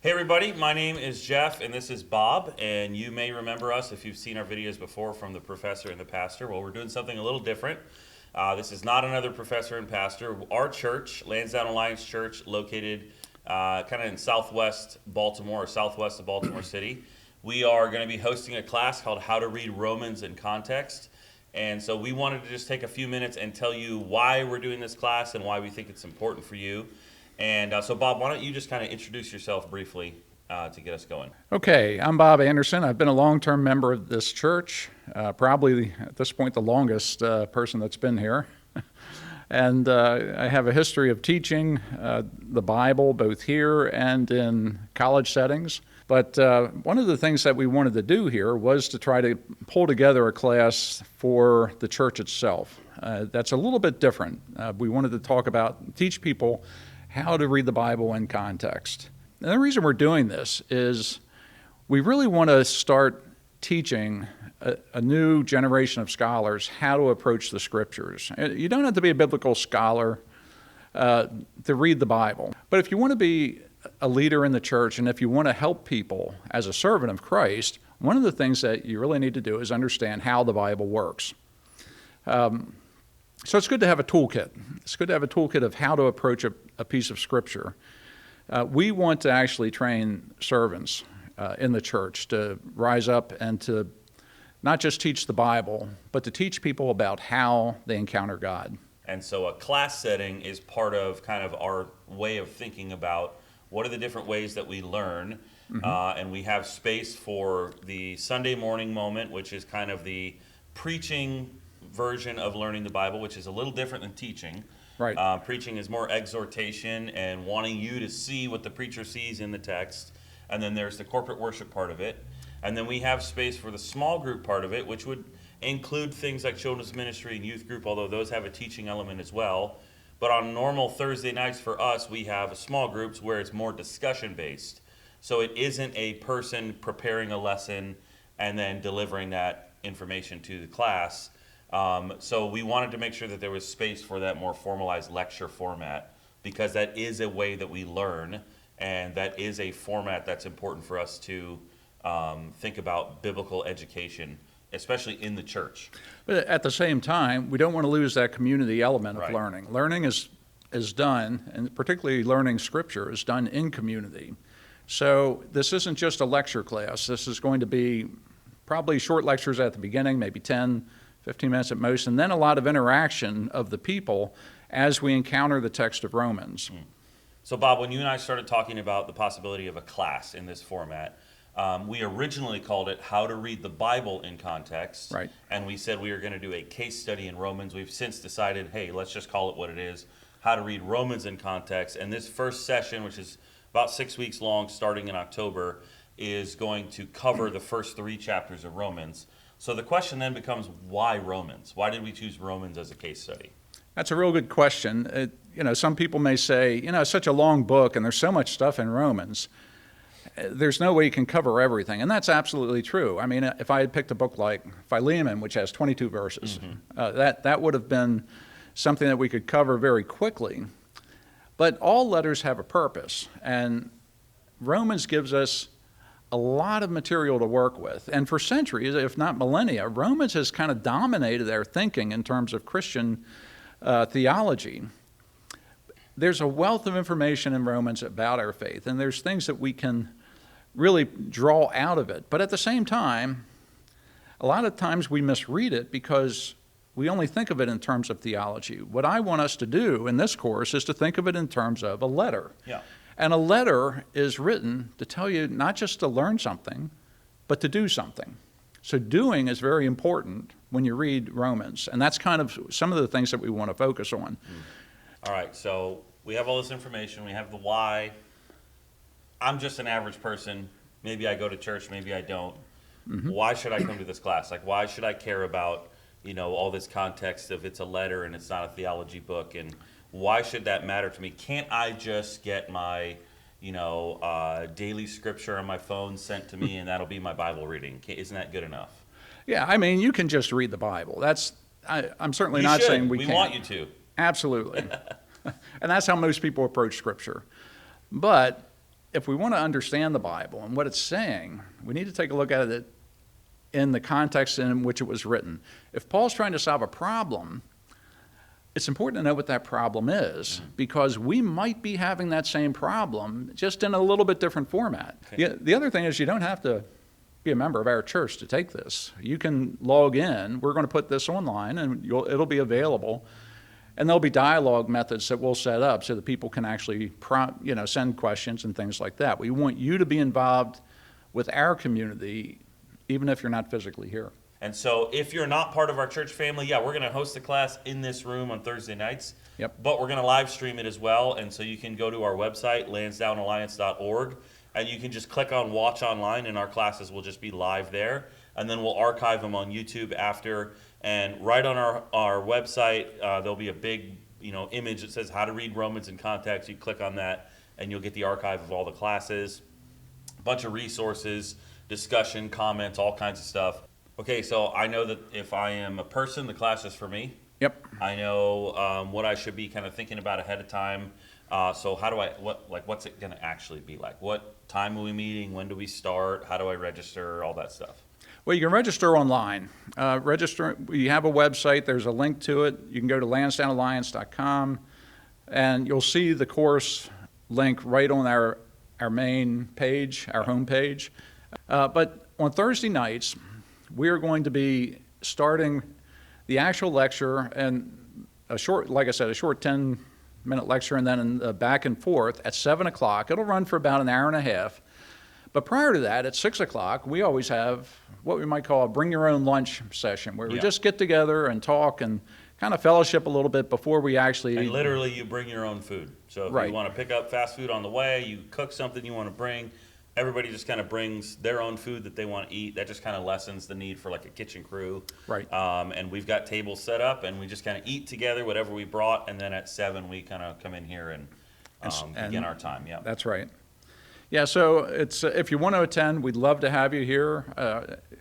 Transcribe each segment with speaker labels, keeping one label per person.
Speaker 1: Hey everybody, my name is Jeff and this is Bob, and you may remember us if you've seen our videos before from the professor and the pastor. Well, we're doing something a little different. This is not another professor and pastor. Our church, Lansdowne Alliance Church, located kind of in southwest Baltimore or southwest of Baltimore City. We are going to be hosting a class called How to Read Romans in Context. And so we wanted to just take a few minutes and tell you why we're doing this class and why we think it's important for you. And so, Bob, why don't you just kind of introduce yourself briefly to get us going?
Speaker 2: Okay, I'm Bob Anderson. I've been a long-term member of this church, probably at this point the longest person that's been here. And I have a history of teaching the Bible both here and in college settings. But one of the things that we wanted to do here was to try to pull together a class for the church itself. That's a little bit different. We wanted to teach people how to read the Bible in context. And the reason we're doing this is we really want to start teaching a new generation of scholars how to approach the Scriptures. You don't have to be a biblical scholar to read the Bible. But if you want to be a leader in the church and if you want to help people as a servant of Christ, one of the things that you really need to do is understand how the Bible works. So it's good to have a toolkit. It's good to have a toolkit of how to approach a piece of Scripture. We want to actually train servants in the church to rise up and to not just teach the Bible, but to teach people about how they encounter God.
Speaker 1: And so a class setting is part of kind of our way of thinking about what are the different ways that we learn. And we have space for the Sunday morning moment, which is kind of the preaching version of learning the Bible, which is a little different than teaching.
Speaker 2: Right.
Speaker 1: Preaching is more exhortation and wanting you to see what the preacher sees in the text. And then there's the corporate worship part of it. And then we have space for the small group part of it, which would include things like children's ministry and youth group, although those have a teaching element as well. But on normal Thursday nights for us, we have small groups where it's more discussion based. So it isn't a person preparing a lesson and then delivering that information to the class. So we wanted to make sure that there was space for that more formalized lecture format, because that is a way that we learn, and that is a format that's important for us to think about biblical education, especially in the church.
Speaker 2: But at the same time, we don't want to lose that community element of
Speaker 1: Right.
Speaker 2: learning. Learning is done, and particularly learning Scripture is done in community. So this isn't just a lecture class. This is going to be probably short lectures at the beginning, maybe 10, 15 minutes at most, and then a lot of interaction of the people as we encounter the text of Romans.
Speaker 1: So Bob, when you and I started talking about the possibility of a class in this format, we originally called it How to Read the Bible in Context.
Speaker 2: Right.
Speaker 1: And we said we were going to do a case study in Romans. We've since decided, hey, let's just call it what it is, How to Read Romans in Context. And this first session, which is about 6 weeks long, starting in October, is going to cover the first 3 chapters of Romans. So the question then becomes, why Romans? Why did we choose Romans as a case study?
Speaker 2: That's a real good question. Some people may say, it's such a long book and there's so much stuff in Romans. There's no way you can cover everything, and that's absolutely true. I mean, if I had picked a book like Philemon, which has 22 verses, that would have been something that we could cover very quickly. But all letters have a purpose, and Romans gives us a lot of material to work with. And for centuries, if not millennia, Romans has kind of dominated our thinking in terms of Christian theology. There's a wealth of information in Romans about our faith, and there's things that we can really draw out of it. But at the same time, a lot of times we misread it because we only think of it in terms of theology. What I want us to do in this course is to think of it in terms of a letter.
Speaker 1: Yeah.
Speaker 2: And a letter is written to tell you not just to learn something, but to do something. So doing is very important when you read Romans. And that's kind of some of the things that we want to focus on.
Speaker 1: All right, so we have all this information. We have the why. I'm just an average person. Maybe I go to church, maybe I don't. Why should I come to this class? Like, why should I care about, all this context of it's a letter and it's not a theology book? And why should that matter to me? Can't I just get my, daily scripture on my phone sent to me and that'll be my Bible reading? Isn't that good enough?
Speaker 2: Yeah, I mean, you can just read the Bible. I'm certainly not saying we can't.
Speaker 1: We want you to.
Speaker 2: Absolutely. And that's how most people approach Scripture. But if we want to understand the Bible and what it's saying, we need to take a look at it in the context in which it was written. If Paul's trying to solve a problem, it's important to know what that problem is, because we might be having that same problem just in a little bit different format.
Speaker 1: Okay.
Speaker 2: The other thing is, you don't have to be a member of our church to take this. You can log in. We're going to put this online, and it'll be available. And there'll be dialogue methods that we'll set up so that people can actually send questions and things like that. We want you to be involved with our community, even if you're not physically here.
Speaker 1: And so if you're not part of our church family, yeah, we're going to host the class in this room on Thursday nights.
Speaker 2: Yep.
Speaker 1: But we're going to live stream it as well. And so you can go to our website, lansdownalliance.org, and you can just click on Watch Online, and our classes will just be live there. And then we'll archive them on YouTube after. And right on our website, there'll be a big image that says how to read Romans in context. You click on that, and you'll get the archive of all the classes, a bunch of resources, discussion, comments, all kinds of stuff. Okay, so I know that if I am a person, the class is for me.
Speaker 2: Yep.
Speaker 1: I know what I should be kind of thinking about ahead of time. So how do what's it going to actually be like? What time are we meeting? When do we start? How do I register? All that stuff.
Speaker 2: Well, you can register online. We have a website. There's a link to it. You can go to lansdownalliance.com, and you'll see the course link right on our main page, our home page. But on Thursday nights, we are going to be starting the actual lecture, and like I said, a short 10-minute lecture, and then back and forth at 7 o'clock. It'll run for about an hour and a half. But prior to that, at 6 o'clock, we always have what we might call a bring your own lunch session, where we just get together and talk and kind of fellowship a little bit before we actually...
Speaker 1: And literally, you bring your own food. So if you want to pick up fast food on the way, you cook something you want to bring, everybody just kind of brings their own food that they want to eat. That just kind of lessens the need for like a kitchen crew.
Speaker 2: Right.
Speaker 1: And we've got tables set up, and we just kind of eat together whatever we brought, and then at 7 we kind of come in here and begin our time. Yeah.
Speaker 2: That's right. Yeah, so it's if you want to attend, we'd love to have you here.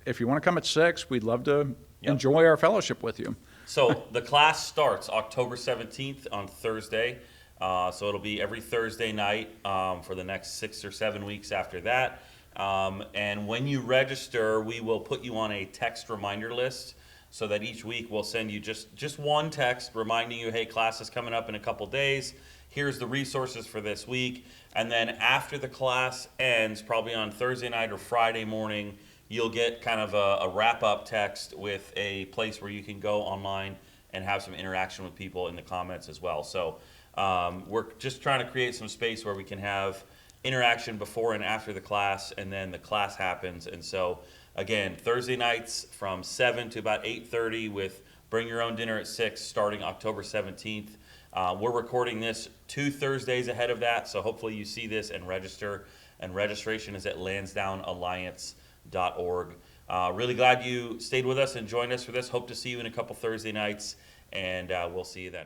Speaker 2: If you want to come at 6, we'd love to enjoy our fellowship with you.
Speaker 1: So the class starts October 17th on Thursday. So it'll be every Thursday night for the next 6 or 7 weeks after that. And when you register, we will put you on a text reminder list so that each week we'll send you just one text reminding you, hey, class is coming up in a couple days. Here's the resources for this week. And then after the class ends, probably on Thursday night or Friday morning, you'll get kind of a wrap-up text with a place where you can go online and have some interaction with people in the comments as well. So we're just trying to create some space where we can have interaction before and after the class, and then the class happens. And so, again, Thursday nights from 7 to about 8:30 with Bring Your Own Dinner at 6 starting October 17th. We're recording this 2 Thursdays ahead of that, so hopefully you see this and register. And registration is at lansdownalliance.org. Really glad you stayed with us and joined us for this. Hope to see you in a couple Thursday nights, and we'll see you then.